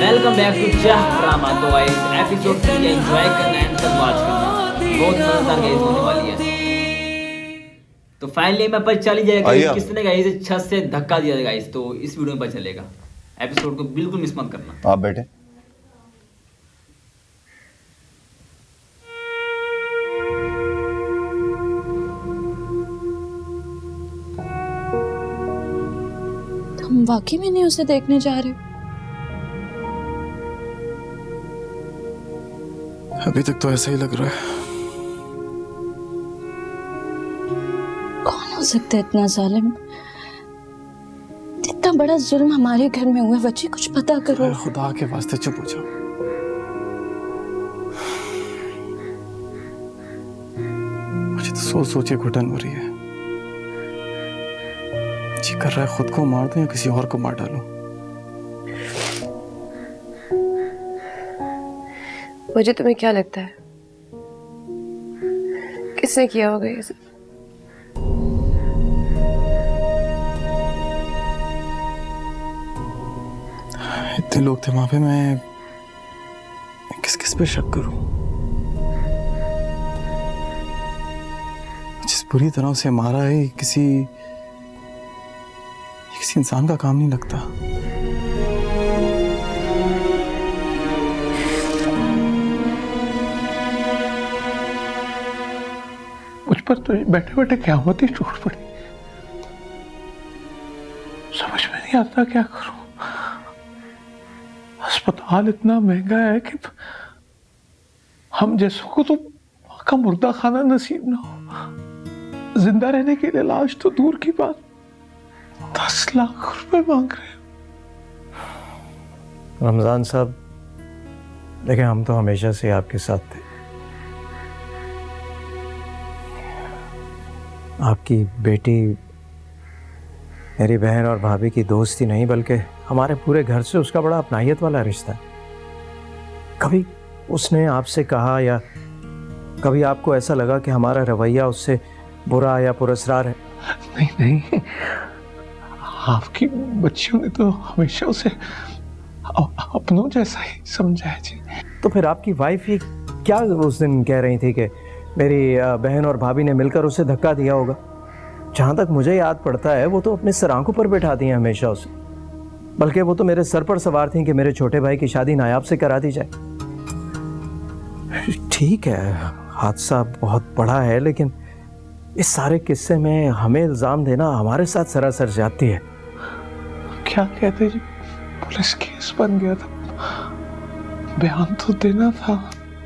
Welcome back to चाह drama. तो guys episode 3 enjoy करना एंड तक वॉच करना, बहुत मजेदार गाइस होने वाली है। तो फाइनली मैं पता चल जाएगा कि किसने गाइस छत से धक्का दिया था गाइस, तो इस वीडियो में पता चलेगा। एपिसोड को बिल्कुल मिस मत करना। आप बैठे। तुम वाकई में नहीं उसे देखने जा रहे हो? अभी तक तो ऐसा ही लग रहा है। कौन हो सकता है इतना जालिम? इतना बड़ा जुल्म हमारे घर में हुआ, बच्ची कुछ पता करो। खुदा के वास्ते चुप हो जाओ। मुझे तो सोच सोच के घुटन हो रही है। जी कर रहा है खुद को मार दूं या किसी और को मार डालूं। मुझे तुम्हें क्या लगता है किसने किया होगा ये सब? इतने लोग थे वहां पे, मैं किस किस पे शक करूं? जिस बुरी तरह से मारा है, किसी इंसान का काम नहीं लगता। मुझ पर तो बैठे बैठे क़यामत ही टूट पड़ी। समझ में नहीं आता क्या करूं। अस्पताल इतना महंगा है कि हम जैसों को तो का मुर्दा खाना नसीब ना हो। जिंदा रहने के लिए इलाज तो दूर की बात, 10 लाख रुपए मांग रहे हैं। रमजान साहब, देखिए हम तो हमेशा से आपके साथ थे। आपकी बेटी मेरी बहन और भाभी की दोस्ती नहीं, बल्कि हमारे पूरे घर से उसका बड़ा अपनाहियत वाला रिश्ता है। कभी उसने आपसे कहा या कभी आपको ऐसा लगा कि हमारा रवैया उससे बुरा या पुरस्कार है? नहीं नहीं, आपकी बच्चियों ने तो हमेशा उसे अपनों जैसा ही समझा है जी। तो फिर आपकी वाइफ ही क्या उस दिन कह रही थी कि मेरी बहन और भाभी ने मिलकर उसे धक्का दिया होगा? जहाँ तक मुझे याद पड़ता है वो तो अपने सर आंखों पर बैठाती हैं हमेशा उसे, बल्कि वो तो मेरे सर पर सवार थी कि मेरे छोटे भाई की शादी नायाब से करा दी जाए। ठीक है, हादसा बहुत बड़ा है, लेकिन इस सारे किस्से में हमें इल्ज़ाम देना हमारे साथ सरासर जाती है। क्या कहते जी, पुलिस केस बन गया था, बयान तो देना था।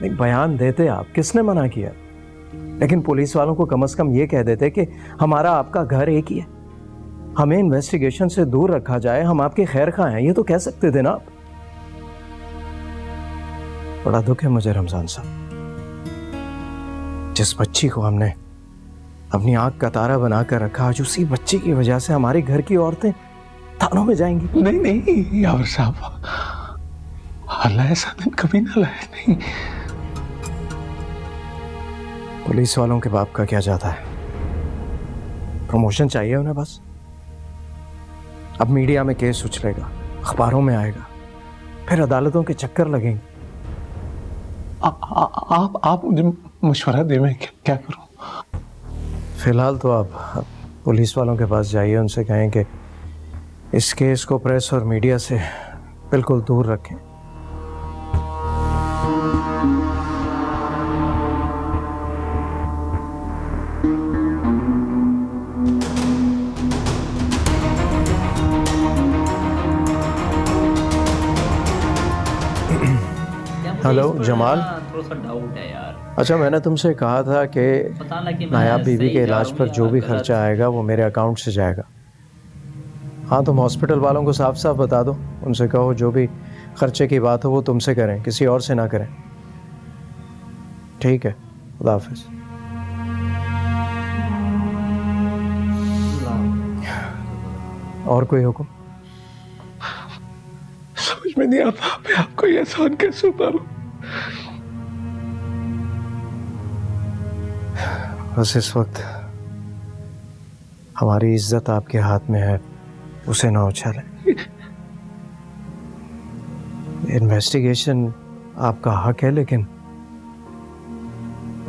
नहीं, बयान देते आप, किसने मना किया? लेकिन पुलिस वालों को कम से कम ये कह देते कि हमारा आपका घर एक ही है, हमें इन्वेस्टिगेशन से दूर रखा जाए, हम आपके खैर खा हैं, ये तो कह सकते थे ना आप। बड़ा दुख है मुझे रमजान साहब, जिस बच्ची को हमने अपनी आंख का तारा बनाकर रखा, आज उसी बच्ची की वजह से हमारे घर की औरतें थानों में जाएंगी। नहीं नहीं यार साहब, अल्लाह ऐसा दिन कभी ना लाए। नहीं, पुलिस वालों के बाप का क्या जाता है, प्रमोशन चाहिए उन्हें बस। अब मीडिया में केस उछलेगा, अखबारों में आएगा, फिर अदालतों के चक्कर लगेंगे। आप मुझे मशवरा दे, मैं क्या करूं? फिलहाल तो आप पुलिस वालों के पास जाइए, उनसे कहें कि इस केस को प्रेस और मीडिया से बिल्कुल दूर रखें। हेलो जमाल, थोड़ा सा डाउट है यार। अच्छा मैंने तुमसे कहा था कि पता ना कि नायाब बीवी के इलाज पर जो भी खर्चा आएगा वो मेरे अकाउंट से जाएगा। हाँ, तुम हॉस्पिटल वालों को साफ साफ बता दो, उनसे कहो जो भी खर्चे की बात हो वो तुमसे करें, किसी और से ना करें। ठीक है, खुदा हाफिज। और कोई हुक्म? समझ में नहीं आता मैं आपको ये एहसान कैसे उतारूं। बस इस वक्त हमारी इज्जत आपके हाथ में है, उसे ना उछालें। इन्वेस्टिगेशन आपका हक है, लेकिन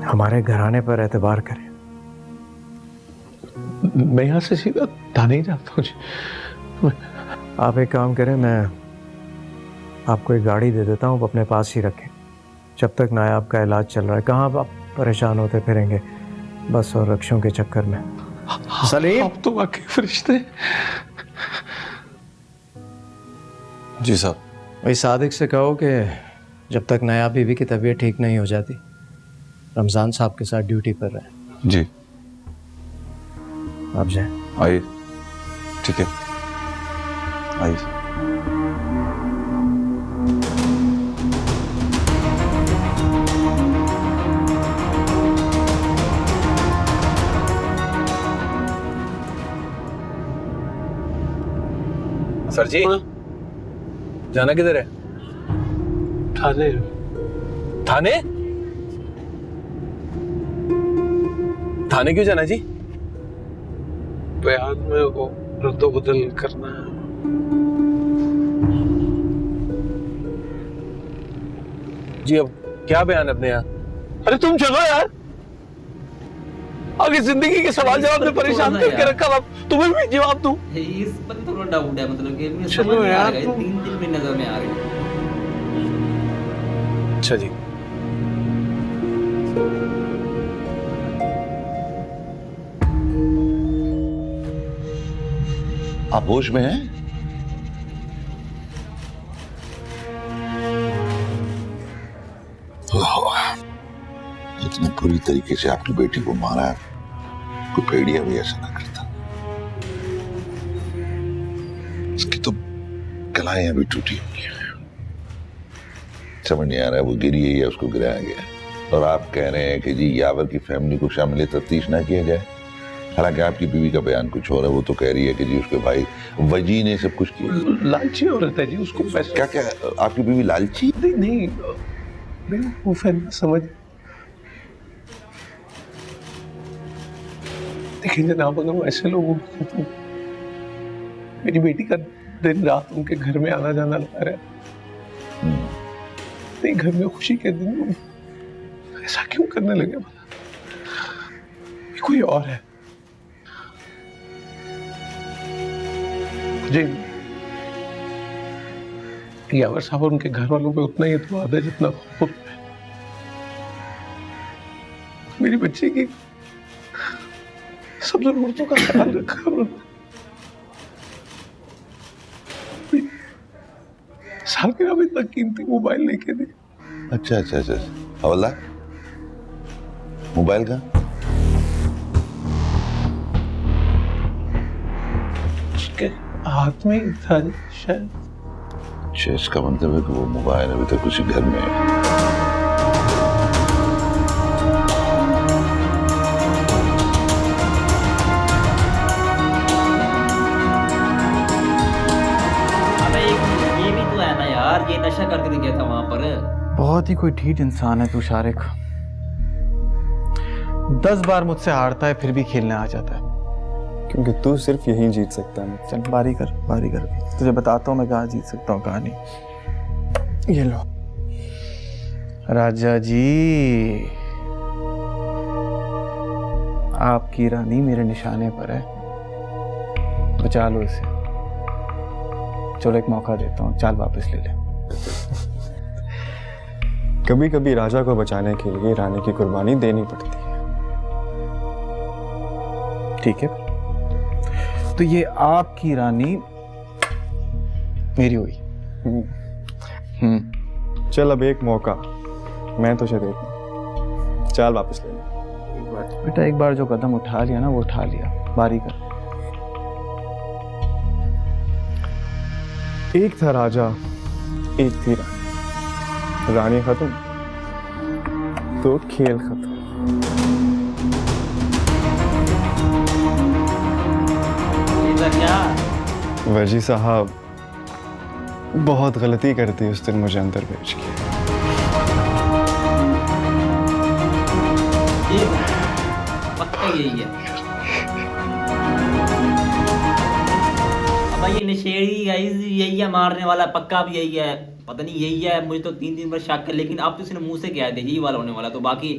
हमारे घराने पर एतबार करें। मैं यहाँ से सीधा थाने ही जाता हूँ। आप एक काम करें, मैं आपको एक गाड़ी दे देता हूँ, अपने पास ही रखें जब तक नायाब का इलाज चल रहा है। कहाँ आप परेशान होते फिरेंगे बस और रक्षों के चक्कर में। सलीम, आप तो वाकई फरिश्ते। जी साहब। भाई सादिक से कहो कि जब तक नायाब बीवी की तबीयत ठीक नहीं हो जाती, रमज़ान साहब के साथ ड्यूटी पर रहे। जी आप जाएं। आइए। ठीक है, आइए। सर जी, जाना किधर है? थाने। थाने? थाने क्यों जाना जी? बयान में वो रद्दो बदल करना है। जी अब क्या बयान अपने यहाँ? अरे तुम चलो यार, आगे जिंदगी के सवाल जवाब में परेशान करके रखा। अब तुम्हें भी जवाब दूं? इस पर थोड़ा डाउट है, मतलब कि मुझे चलो समझ नहीं आ यार, रहा है, 3 महीने नजर में आ रहे हैं। अच्छा जी। आप होश में हैं? इतने बुरी तरीके से आपकी बेटी को मारा है, कोई भेड़िया भी ऐसा ना करता। इसकी तो कलाएं अभी टूटी हुई हैं। समझ नहीं आ रहा है वो गिरी है या उसको गिराया गया है। और आप कह रहे हैं कि जी यावर की फैमिली को शामिल तफ्तीश ना किया जाए। हालांकि आपकी बीवी का बयान कुछ और है। वो तो कह रही है कि जी उसके भाई वजी ने सब कुछ किया। लालची औरत है जी, उसको पैसे। क्या क्या आपकी बीवी लालची? नहीं, वो फैन समझ। देखिए जनाब, अगर वो ऐसे लोगों को, मेरी बेटी का दिन रात उनके घर में आना जाना लगा रहा, नहीं घर में खुशी के दिन ऐसा क्यों करने लगे? कोई और है। मुझे यावर साहब और उनके घर वालों पे उतना ही एतमाद है जितना खुद पे। मेरी बच्ची की सब जरूरतों का ख्याल रखा उन्होंने। साल के नाम इतना कीमती मोबाइल लेके दी। अच्छा अच्छा अच्छा, हवलदार मोबाइल का उसके हाथ में ही था शायद। अच्छा, इसका मतलब है कि वो मोबाइल अभी तक उसी घर में है। ये भी तो है ना यार, ये नशा करके दिखाया था वहां पर। बहुत ही कोई ढीठ इंसान है तू शारिक। 10 बार मुझसे हारता है फिर भी खेलने आ जाता है। क्योंकि तू सिर्फ यही जीत सकता है। चल बारी कर तुझे बताता हूँ मैं कहाँ जीत सकता हूँ कहाँ नहीं। ये लो राजा जी, आपकी रानी मेरे निशाने पर है, बचा लो इसे। चलो एक मौका देता हूँ, चाल वापस ले ले। कभी कभी राजा को बचाने के लिए रानी की कुर्बानी देनी पड़ती है। ठीक है, तो ये आपकी रानी मेरी हुई। चल अब एक मौका मैं तुझे देता हूँ, चाल वापस ले ले। बेटा एक बार जो कदम उठा लिया ना वो उठा लिया, बारी कर। एक था राजा, एक थी रानी। रानी खत्म तो खेल खत्म। क्या वजी साहब बहुत गलती करती उस दिन मुझे अंदर भेज के। पक्का यही है। अब ये नशेड़ी गाइस यही है, मारने वाला पक्का भी यही है। पता नहीं यही है, मुझे तो 3 बार शक है, लेकिन अब तो इसने मुंह से कह दिया यही वाला होने वाला, तो बाकी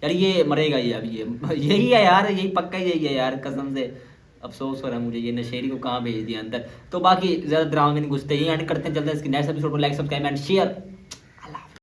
यार ये मरेगा ये, अब ये यही है यार, यही पक्का यही है यार, कसम से अफसोस हो रहा है मुझे, ये नशेरी को कहाँ भेज दिया अंदर। तो बाकी ज़्यादा ड्रामा में नहीं घुसते, यही एंड करते हैं, चलते हैं इसकी नेक्स्ट एपिसोड को। Like subscribe and share.